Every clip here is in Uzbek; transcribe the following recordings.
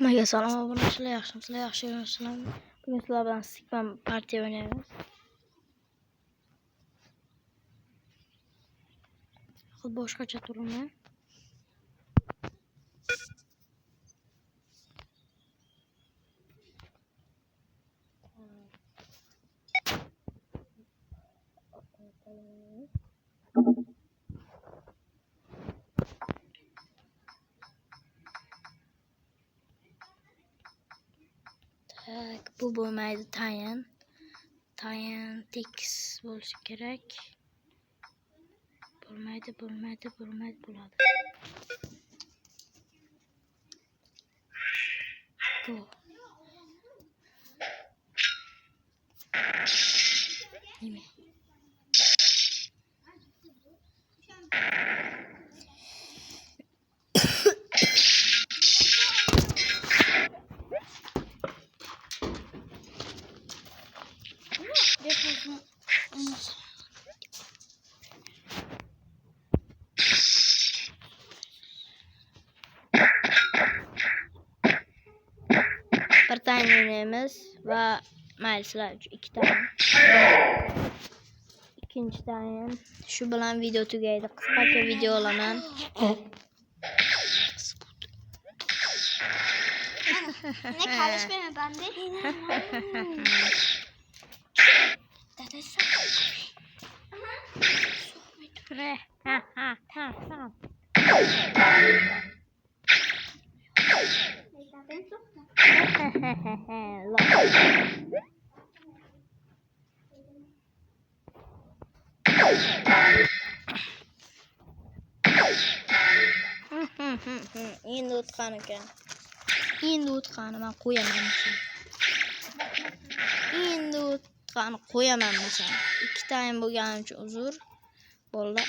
Hammaga salom, obunachilar yaxshimisizlar, yaxshi yuribsizlarmi? Bugun sizlar bilan Sigma partiya o'ynaymiz. Boshqacha turimi. Tak, bu bo'lmaydi, tayin tekis bo'lishi kerak. Bo'lmaydi, bo'ladi. Go. Nima? Bir tane oynaymiz va maylislar 2 tane. İkinci tane. Şu bilan video tugaydi. Qisqacha video olaman. Ne karışmayma bende. Endi o'tqan ekan. Endi o'tqani men qo'yaman. Endi o'tqani qo'yaman masalan. 2 tayin bo'lganim uchun uzr. Bo'ldi.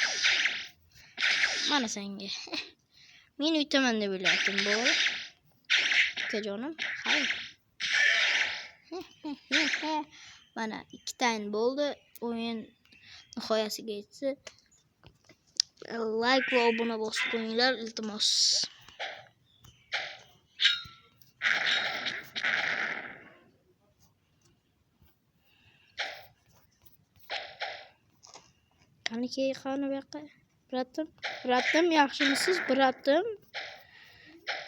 Mana senga. Men o'taman deb o'ylayaptim, bo'l. Ukajonim, hayır. Mana 2 tayin bo'ldi. O'yin nihoyasiga yetdi. Like va obuna bosib qo'yinglar, iltimos. Qani bu yoqqa? Bratim, yaxshimisiz, bratim?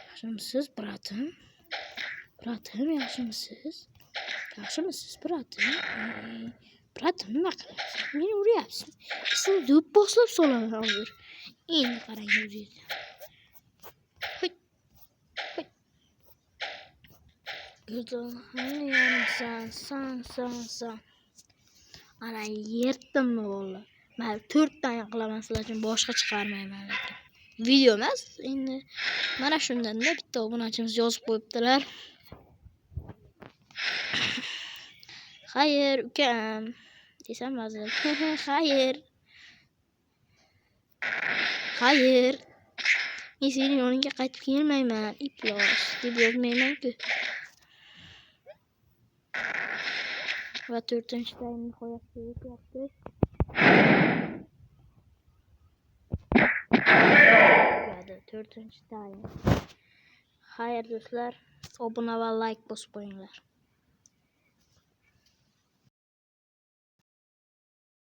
Yaxshimisiz, bratim? Bratim, yaxshimisiz? Yaxshimisiz, bratim? Bratim, nima qilyapsiz? Meni uryapsiz. Sizni do'p boshlab solaman hozir. Endi qarang o'zingiz. Go'zal, san. Ana yerdimmi vallahi. Men 4 tayin qilaman sizlar uchun, boshqa chiqarmayman lekin. Video emas, endi mana shundan-da bitta obunachimiz yozib qo'yibdilar. Xayr, ukam. Desam mazil. Xayr. Men sening yoningga qaytib kelmayman, iplos deb yozmayman-ku. Va 4-tayin nihoyasiga yetyapti. Hadi 4-tayin. Xayr do'stlar, obuna va like bosib qo'yinglar.